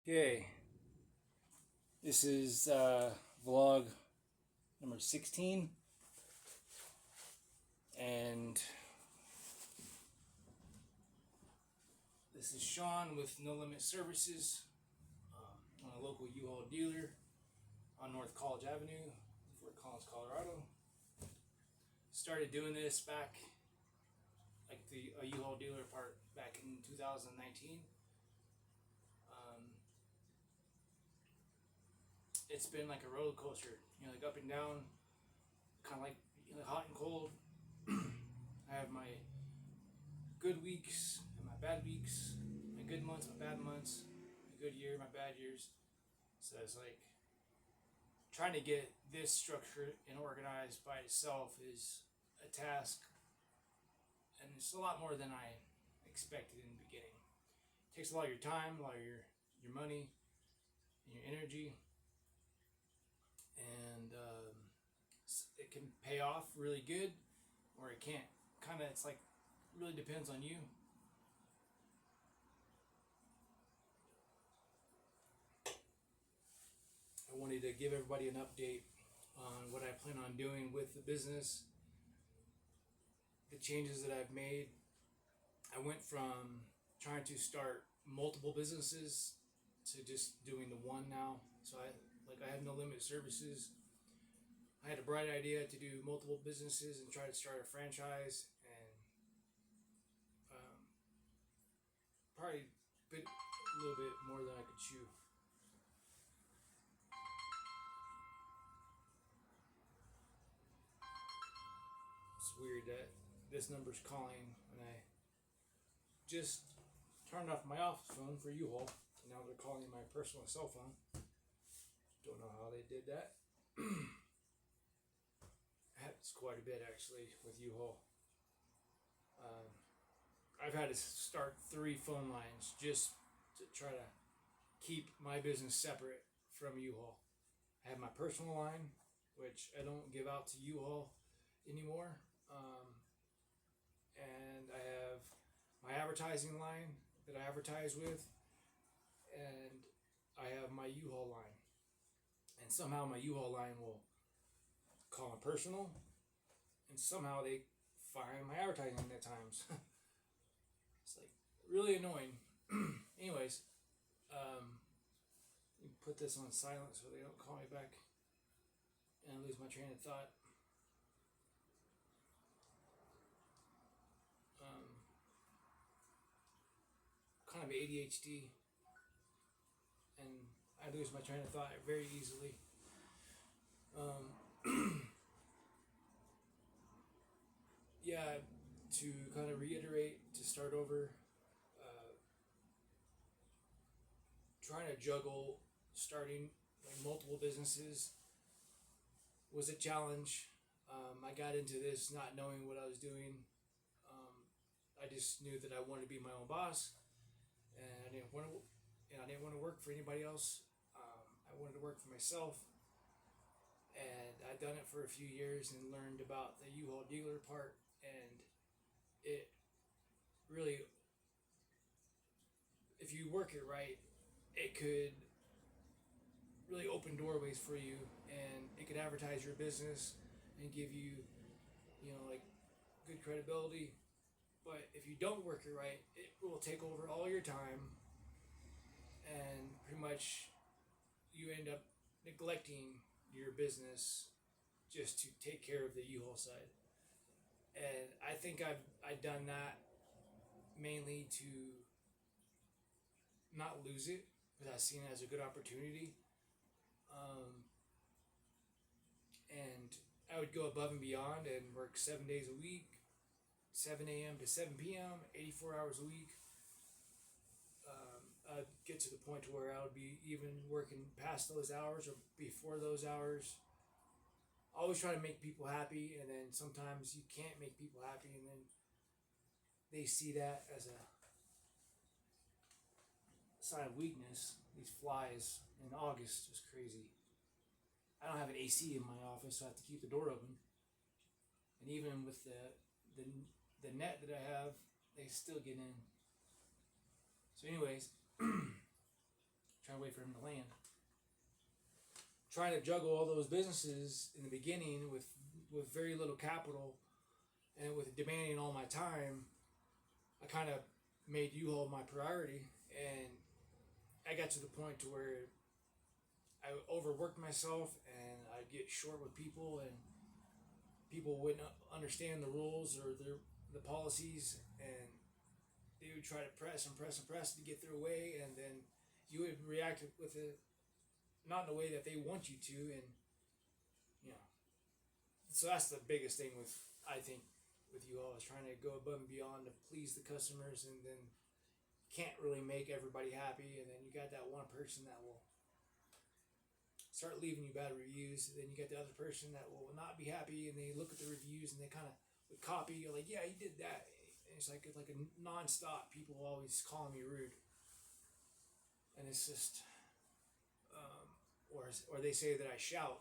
Okay, this is vlog number 16, and this is Sean with No Limit Services. I'm a local U-Haul dealer on North College Avenue, Fort Collins, Colorado. Started doing this back, like the U-Haul dealer part, back in 2019. It's been like a roller coaster, like up and down, kind of like hot and cold. I have my good weeks and my bad weeks, my good months, my bad months, my good year, my bad years. So it's like trying to get this structured and organized by itself is a task, and it's a lot more than I expected in the beginning. It takes a lot of your time, a lot of your money, and your energy, and it can pay off really good, or it can't. Kind of, it's like really depends on you. I wanted to give everybody an update on what I plan on doing with the business, the changes that I've made. I went from trying to start multiple businesses to just doing the one now. So I have No Limit Services. I had a bright idea to do multiple businesses and try to start a franchise, and probably bit a little bit more than I could chew. It's weird that this number's calling when I just turned off my office phone for U-Haul. Now they're calling my personal cell phone. Don't know how they did that. Happens quite a bit actually with U-Haul. I've had to start 3 phone lines just to try to keep my business separate from U-Haul. I have my personal line, which I don't give out to U-Haul anymore. And I have my advertising line that I advertise with, and I have my U-Haul line. And somehow my U-Haul line will call my personal, and somehow they find my advertising at times. It's like really annoying. Anyways, you put this on silent so they don't call me back and I lose my train of thought. Kind of ADHD, and I lose my train of thought very easily. Yeah, to kind of reiterate, to start over, trying to juggle starting like multiple businesses was a challenge. I got into this not knowing what I was doing. I just knew that I wanted to be my own boss, and I didn't want to work for anybody else. I wanted to work for myself, and I'd done it for a few years and learned about the U-Haul dealer part, and it really, if you work it right, it could really open doorways for you, and it could advertise your business and give you, like good credibility. But if you don't work it right, it will take over all your time, and pretty much you end up neglecting your business just to take care of the U-Haul side. And I think I've done that mainly to not lose it, because I've seen it as a good opportunity. And I would go above and beyond and work 7 days a week, 7 a.m. to 7 p.m., 84 hours a week. I'd get to the point to where I would be even working past those hours or before those hours. Always try to make people happy, and then sometimes you can't make people happy, and then they see that as a sign of weakness. These flies in August is crazy. I don't have an AC in my office, so I have to keep the door open. And even with the net that I have, they still get in. So anyways, trying to wait for him to land. Trying to juggle all those businesses in the beginning with very little capital and with demanding all my time, I kind of made U-Haul my priority, and I got to the point to where I overworked myself and I'd get short with people, and people wouldn't understand the rules or the policies, and they would try to press and press and press to get their way, and then you would react with it not in the way that they want you to, and you know. So that's the biggest thing with, I think, with you all, is trying to go above and beyond to please the customers, and then can't really make everybody happy, and then you got that one person that will start leaving you bad reviews, and then you get the other person that will not be happy, and they look at the reviews and they kind of would copy. You're like, yeah, he did that. And it's like a non-stop. People always calling me rude, and it's just, or they say that I shout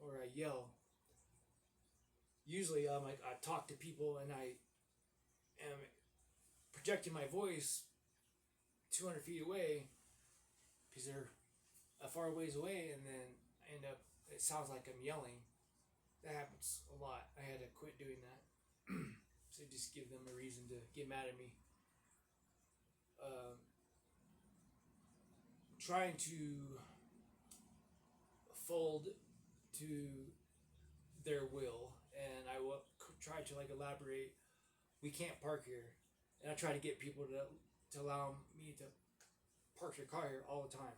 or I yell. Usually, I talk to people and I am projecting my voice 200 feet away because they're a far ways away, and then I end up, it sounds like I'm yelling. That happens a lot. I had to quit doing that. So just give them a reason to get mad at me. Trying to fold to their will, and I will try to elaborate. We can't park here, and I try to get people to allow me to park their car here all the time,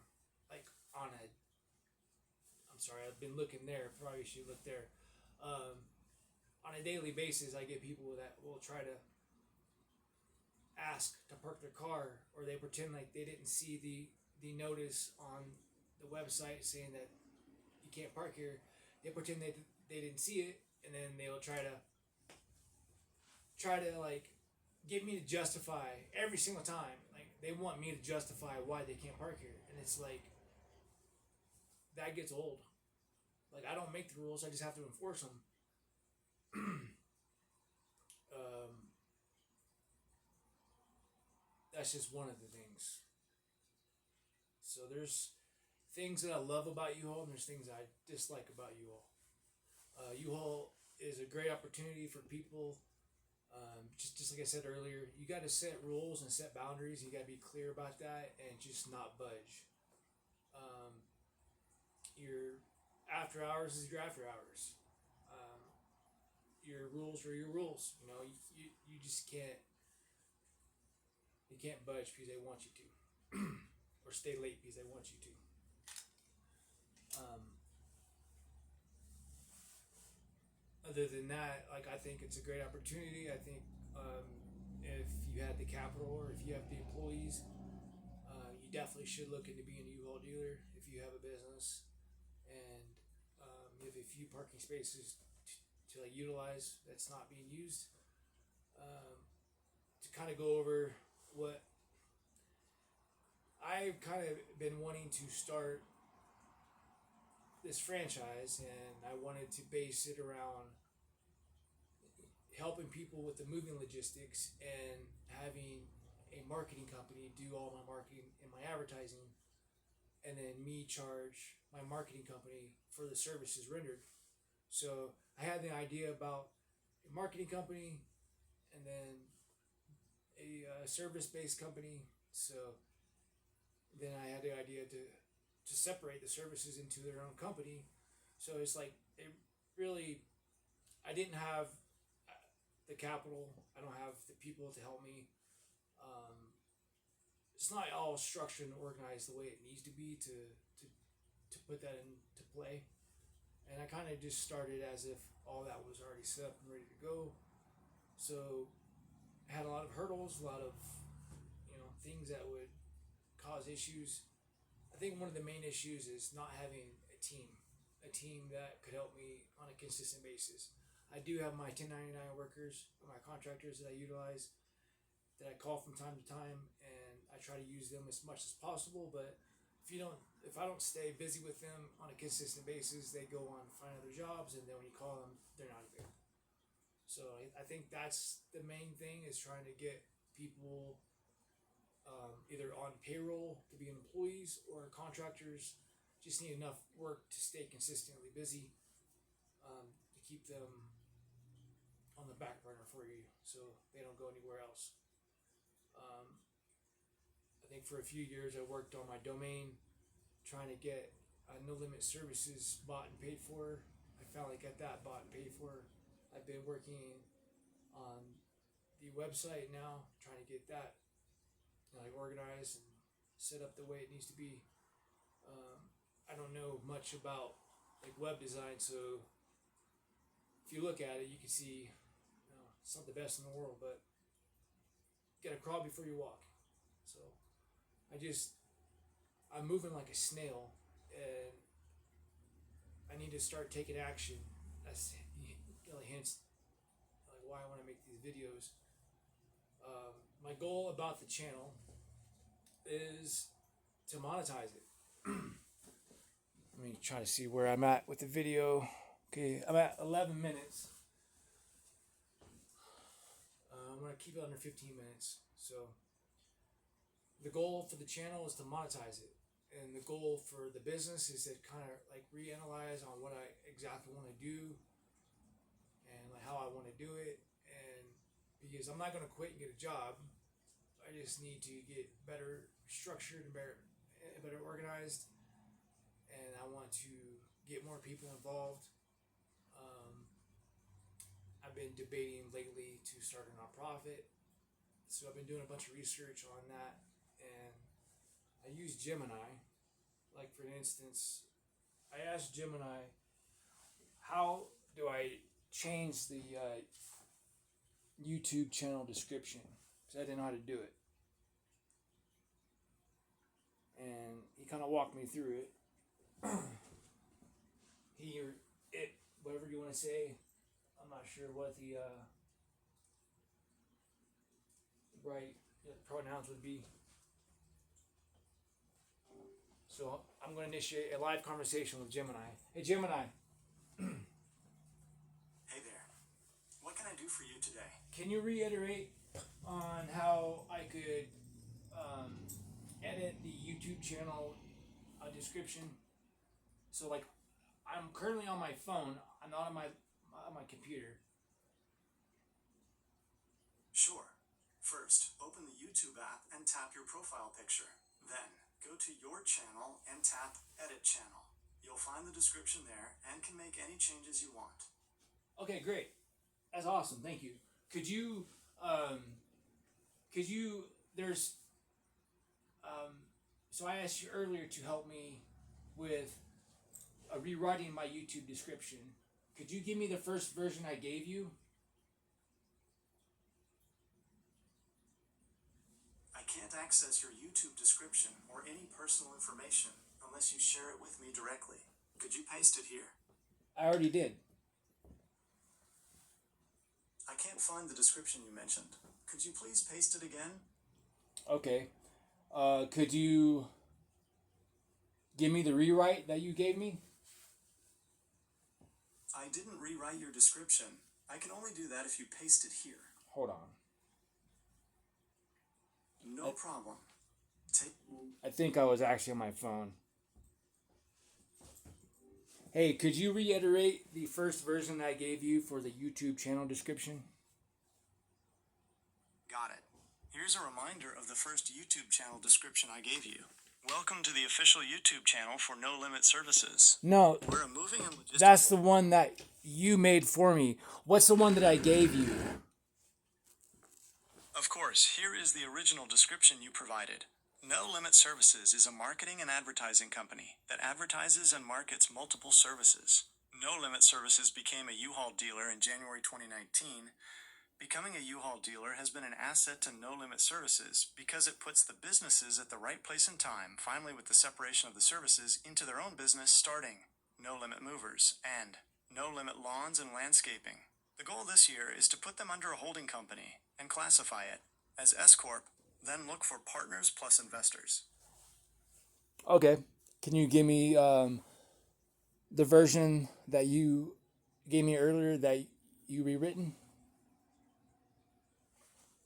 I'm sorry, I've been looking there. Probably should look there. On a daily basis, I get people that will try to ask to park their car, or they pretend like they didn't see the notice on the website saying that you can't park here. They pretend they didn't see it, and then they'll try to get me to justify every single time. Like, they want me to justify why they can't park here, and it's like, that gets old. Like, I don't make the rules, I just have to enforce them. That's just one of the things. So there's things that I love about U-Haul, and there's things I dislike about U-Haul. U-Haul is a great opportunity for people. Just like I said earlier, you got to set rules and set boundaries. You got to be clear about that and just not budge. Your after hours is your after hours. Your rules are your rules. You know, you just can't. You can't budge because they want you to, or stay late because they want you to. Other than that, I think it's a great opportunity. I think if you had the capital or if you have the employees, you definitely should look into being a U-Haul dealer if you have a business, and you have a few parking spaces to utilize that's not being used. To kind of go over what I've kind of been wanting to start this franchise, and I wanted to base it around helping people with the moving logistics and having a marketing company do all my marketing and my advertising, and then me charge my marketing company for the services rendered. So I had the idea about a marketing company and then a service-based company. So then I had the idea to separate the services into their own company. So it's like, it really, I didn't have the capital. I don't have the people to help me. It's not all structured and organized the way it needs to be to put that into play. And I kind of just started as if all that was already set up and ready to go. So I had a lot of hurdles, a lot of things that would cause issues. I think one of the main issues is not having a team that could help me on a consistent basis. I do have my 1099 workers, my contractors that I utilize, that I call from time to time, and I try to use them as much as possible. But if I don't stay busy with them on a consistent basis, they go on find other jobs, and then when you call them, they're not available. So I think that's the main thing, is trying to get people either on payroll to be employees or contractors. Just need enough work to stay consistently busy, to keep them on the back burner for you so they don't go anywhere else. Um, I think for a few years I worked on my domain trying to get No Limit Services bought and paid for. I finally got that bought and paid for. I've been working on the website now, trying to get that organized and set up the way it needs to be. I don't know much about web design, so if you look at it, you can see it's not the best in the world, but you gotta crawl before you walk. So I'm moving like a snail, and I need to start taking action. That's hence why I want to make these videos. My goal about the channel is to monetize it. Let me try to see where I'm at with the video. Okay, I'm at 11 minutes. I'm going to keep it under 15 minutes. So the goal for the channel is to monetize it. And the goal for the business is to kind of reanalyze on what I exactly want to do and how I want to do it. And because I'm not going to quit and get a job, I just need to get better structured and better organized. And I want to get more people involved. I've been debating lately to start a nonprofit, so I've been doing a bunch of research on that, and I use Gemini. Like for instance, I asked Gemini, how do I change the YouTube channel description? Because I didn't know how to do it, and he kind of walked me through it. He or it, whatever you want to say. I'm not sure what the right pronouns would be. So I'm going to initiate a live conversation with Gemini. Hey, Gemini. Hey there. What can I do for you today? Can you reiterate on how I could edit the YouTube channel description? So I'm currently on my phone. I'm not on my computer. Sure. First, open the YouTube app and tap your profile picture. Then, go to your channel and tap Edit Channel. You'll find the description there and can make any changes you want. Okay, great. That's awesome. Thank you. Could you, there's, so I asked you earlier to help me with rewriting my YouTube description. Could you give me the first version I gave you? I can't access your YouTube description or any personal information unless you share it with me directly. Could you paste it here? I already did. I can't find the description you mentioned. Could you please paste it again? Okay. Could you give me the rewrite that you gave me? I didn't rewrite your description. I can only do that if you paste it here. Hold on. No problem. I think I was actually on my phone. Hey, could you reiterate the first version I gave you for the YouTube channel description? Got it. Here's a reminder of the first YouTube channel description I gave you. Welcome to the official YouTube channel for No Limit Services. No, We're a moving and logistics... That's the one that you made for me. What's the one that I gave you? Of course, here is the original description you provided. No Limit Services is a marketing and advertising company that advertises and markets multiple services. No Limit Services became a U-Haul dealer in January 2019. Becoming a U-Haul dealer has been an asset to No Limit Services because it puts the businesses at the right place and time, finally with the separation of the services into their own business, starting No Limit Movers and No Limit Lawns and Landscaping. The goal this year is to put them under a holding company and classify it as S-Corp, then look for partners plus investors. Okay. Can you give me the version that you gave me earlier that you rewritten?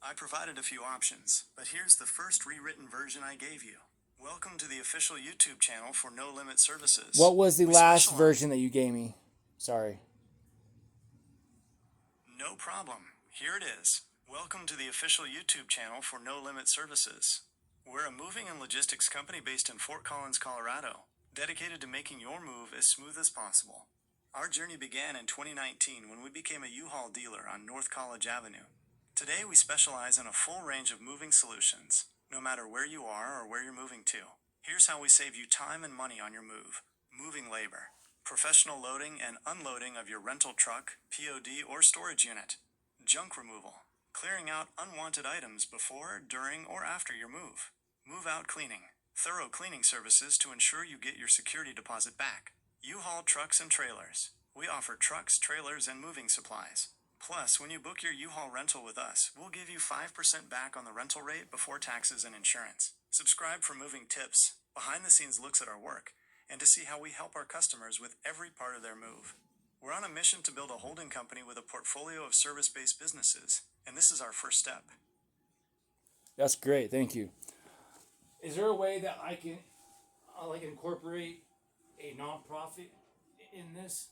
I provided a few options, but here's the first rewritten version I gave you. Welcome to the official YouTube channel for No Limit Services. What was the We last specialize- version that you gave me? Sorry. No problem. Here it is. Welcome to the official YouTube channel for No Limit Services. We're a moving and logistics company based in Fort Collins, Colorado, dedicated to making your move as smooth as possible. Our journey began in 2019 when we became a U-Haul dealer on North College Avenue. Today we specialize in a full range of moving solutions, no matter where you are or where you're moving to. Here's how we save you time and money on your move. Moving labor. Professional loading and unloading of your rental truck, POD, or storage unit. Junk removal. Clearing out unwanted items before, during, or after your move. Move out cleaning. Thorough cleaning services to ensure you get your security deposit back. U-Haul trucks and trailers. We offer trucks, trailers, and moving supplies. Plus, when you book your U-Haul rental with us, we'll give you 5% back on the rental rate before taxes and insurance. Subscribe for moving tips, behind-the-scenes looks at our work, and to see how we help our customers with every part of their move. We're on a mission to build a holding company with a portfolio of service-based businesses, and this is our first step. That's great. Thank you. Is there a way that I can incorporate a nonprofit in this?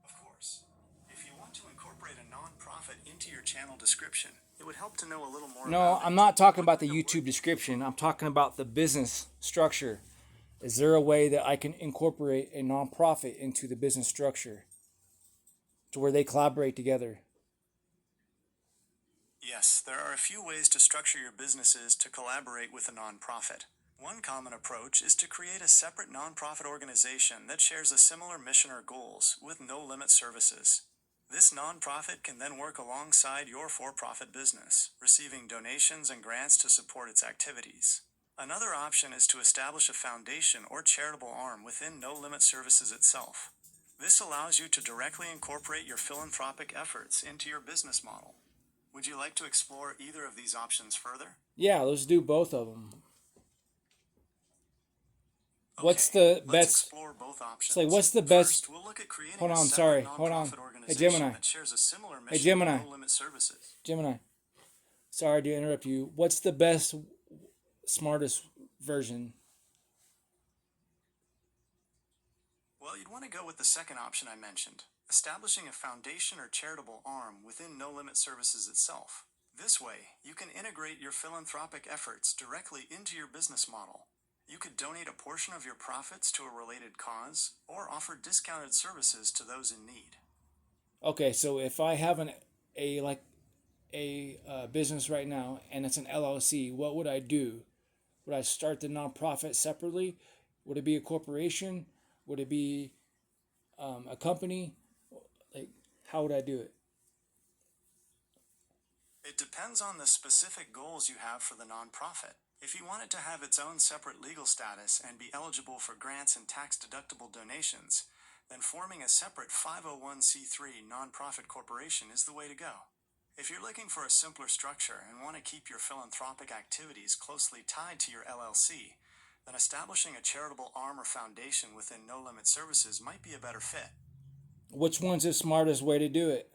Of course. If you want to incorporate a nonprofit into your channel description, it would help to know a little more No, about I'm it. not talking What about the kind of YouTube work- description. I'm talking about the business structure. Is there a way that I can incorporate a nonprofit into the business structure to where they collaborate together? Yes, there are a few ways to structure your businesses to collaborate with a nonprofit. One common approach is to create a separate nonprofit organization that shares a similar mission or goals with No Limit Services. This nonprofit can then work alongside your for-profit business, receiving donations and grants to support its activities. Another option is to establish a foundation or charitable arm within No Limit Services itself. This allows you to directly incorporate your philanthropic efforts into your business model. Would you like to explore either of these options further? Yeah, let's do both of them. What's Okay, the let's best? explore both options. Like, what's the best? First, we'll look at creating Hold a on, separate sorry, hold on. nonprofit Hey, organization Gemini. that shares a similar mission Hey, Gemini. to No Limit Services. Gemini, sorry to interrupt you. What's the best, smartest version? Well, you'd want to go with the second option I mentioned, establishing a foundation or charitable arm within No Limit Services itself. This way, you can integrate your philanthropic efforts directly into your business model. You could donate a portion of your profits to a related cause or offer discounted services to those in need. Okay, so if I have a business right now and it's an LLC, what would I do? Would I start the nonprofit separately? Would it be a corporation? Would it be a company? Like, how would I do it? It depends on the specific goals you have for the nonprofit. If you want it to have its own separate legal status and be eligible for grants and tax-deductible donations, then forming a separate 501c3 nonprofit corporation is the way to go. If you're looking for a simpler structure and want to keep your philanthropic activities closely tied to your LLC, then establishing a charitable arm or foundation within No Limit Services might be a better fit. Which one's the smartest way to do it?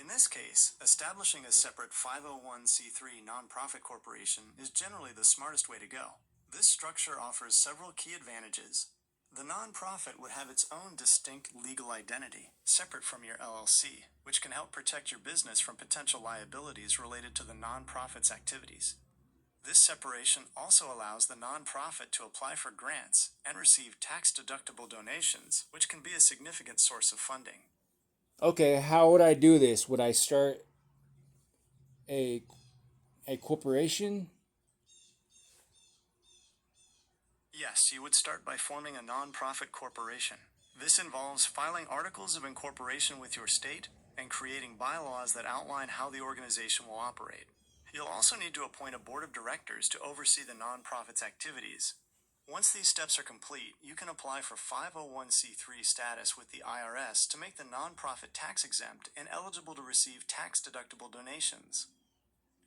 In this case, establishing a separate 501c3 nonprofit corporation is generally the smartest way to go. This structure offers several key advantages. The nonprofit would have its own distinct legal identity, separate from your LLC, which can help protect your business from potential liabilities related to the nonprofit's activities. This separation also allows the nonprofit to apply for grants and receive tax-deductible donations, which can be a significant source of funding. Okay, how would I do this? Would I start a corporation? Yes, you would start by forming a nonprofit corporation. This involves filing articles of incorporation with your state and creating bylaws that outline how the organization will operate. You'll also need to appoint a board of directors to oversee the nonprofit's activities. Once these steps are complete, you can apply for 501c3 status with the IRS to make the nonprofit tax exempt and eligible to receive tax-deductible donations.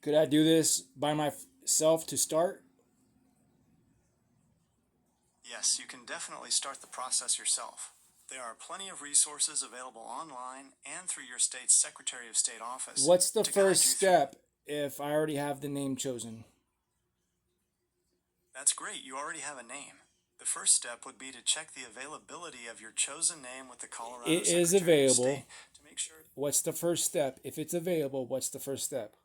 Could I do this by myself to start? Yes, you can definitely start the process yourself. There are plenty of resources available online and through your state's Secretary of State office. What's the to guide first you through- step if I already have the name chosen? That's great. You already have a name. The first step would be to check the availability of your chosen name with the Colorado It is Secretary of available. State to make sure. What's the first step? If it's available, what's the first step?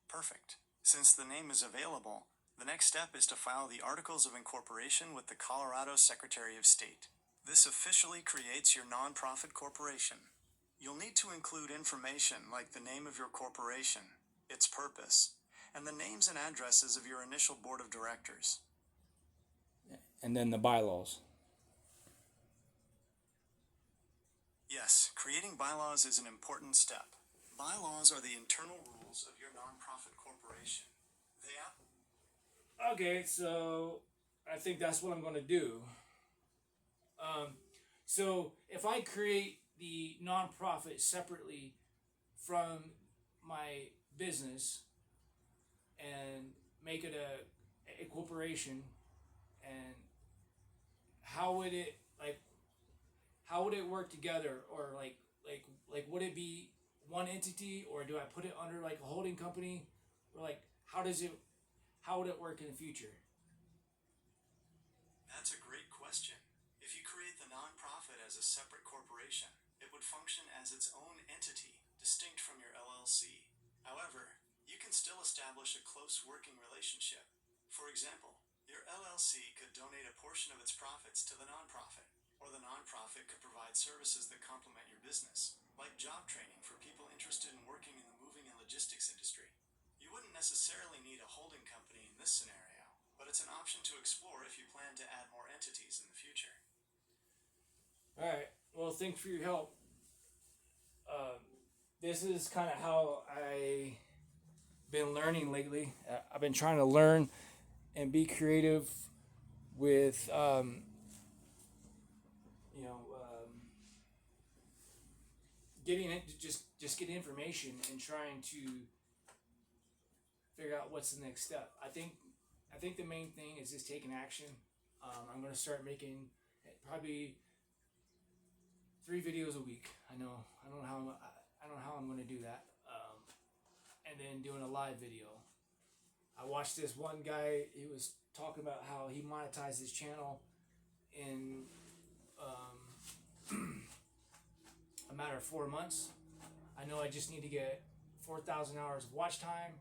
Perfect. Since the name is available, the next step is to file the Articles of Incorporation with the Colorado Secretary of State. This officially creates your nonprofit corporation. You'll need to include information like the name of your corporation, its purpose, and the names and addresses of your initial board of directors. And then the bylaws. Yes, creating bylaws is an important step. Bylaws are the internal rules of your nonprofit corporation. Okay, so I think that's what I'm going to do. So if I create the nonprofit separately from my business and make it a corporation, and how would it work together, or like would it be one entity, or do I put it under like a holding company, or like how would it work in the future? That's a great question. If you create the nonprofit as a separate corporation, it would function as its own entity, distinct from your LLC. However, you can still establish a close working relationship. For example, your LLC could donate a portion of its profits to the nonprofit, or the nonprofit could provide services that complement your business, like job training for people interested in working in the moving and logistics industry. You wouldn't necessarily need a holding company in this scenario, but it's an option to explore if you plan to add more entities in the future. All right. Well, thanks for your help. This is kind of how I've been learning lately. I've been trying to learn and be creative with, getting it, just getting information and trying to figure out what's the next step. I think the main thing is just taking action. I'm gonna start making probably 3 videos a week. I don't know how I'm gonna do that. And then doing a live video. I watched this one guy. He was talking about how he monetized his channel in a matter of 4 months. I know I just need to get 4,000 hours of watch time,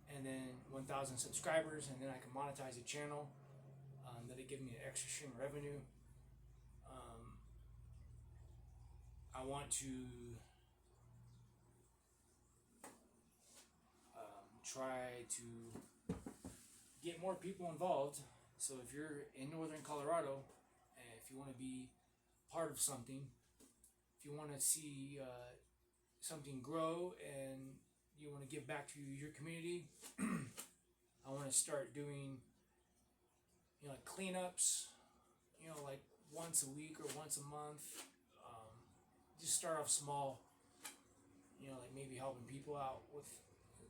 and then 1,000 subscribers, and then I can monetize the channel. That'll give me an extra stream of revenue. I want to try to get more people involved. So if you're in northern Colorado, and if you want to be part of something, if you want to see something grow, and you want to give back to your community, I want to start doing, like cleanups, like once a week or once a month. Just start off small, like maybe helping people out with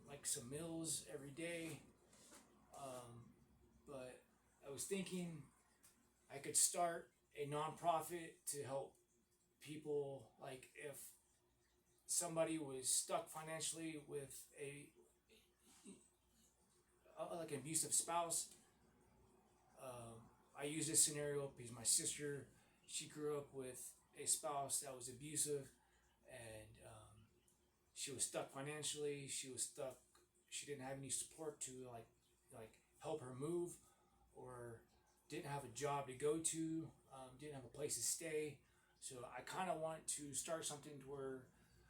like some meals every day. But I was thinking I could start a nonprofit to help people, like if somebody was stuck financially with like an abusive spouse. I use this scenario because my sister, she grew up with a spouse that was abusive, and she was stuck financially. She didn't have any support to like help her move, or didn't have a job to go to, didn't have a place to stay. So I kind of want to start something to where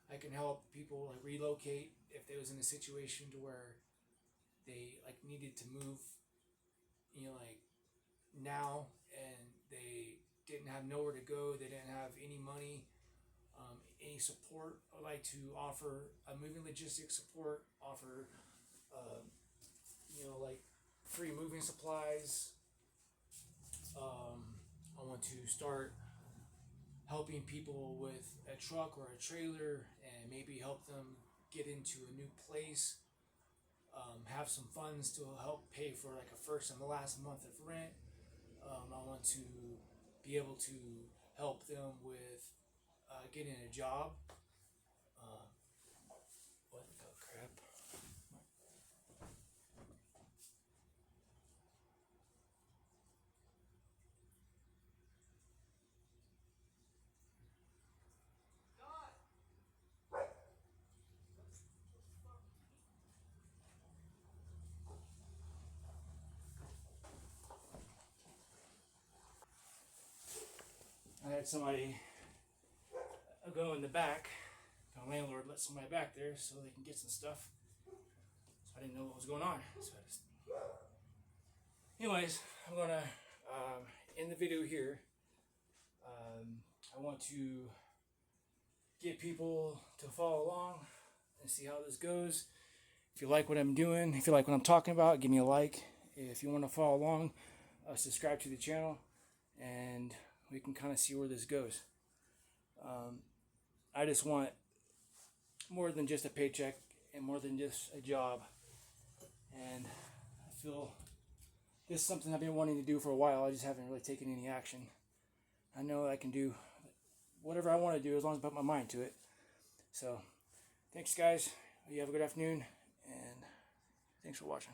I can help people like relocate if they was in a situation to where they like needed to move, like now, and they didn't have nowhere to go. They didn't have any money, any support. I'd like to offer a moving logistics support, offer, like free moving supplies. I want to start helping people with a truck or a trailer, and maybe help them get into a new place. Have some funds to help pay for like a first and the last month of rent. I want to be able to help them with getting a job. What the crap? I had somebody go in the back. My landlord let somebody back there so they can get some stuff. So I didn't know what was going on. So I just... Anyways, I'm gonna end the video here. I want to get people to follow along and see how this goes. If you like what I'm doing, if you like what I'm talking about, give me a like. If you want to follow along, subscribe to the channel, and we can kind of see where this goes. I just want more than just a paycheck and more than just a job. And I feel this is something I've been wanting to do for a while. I just haven't really taken any action. I know I can do whatever I want to do as long as I put my mind to it. So, thanks guys. You have a good afternoon, and thanks for watching.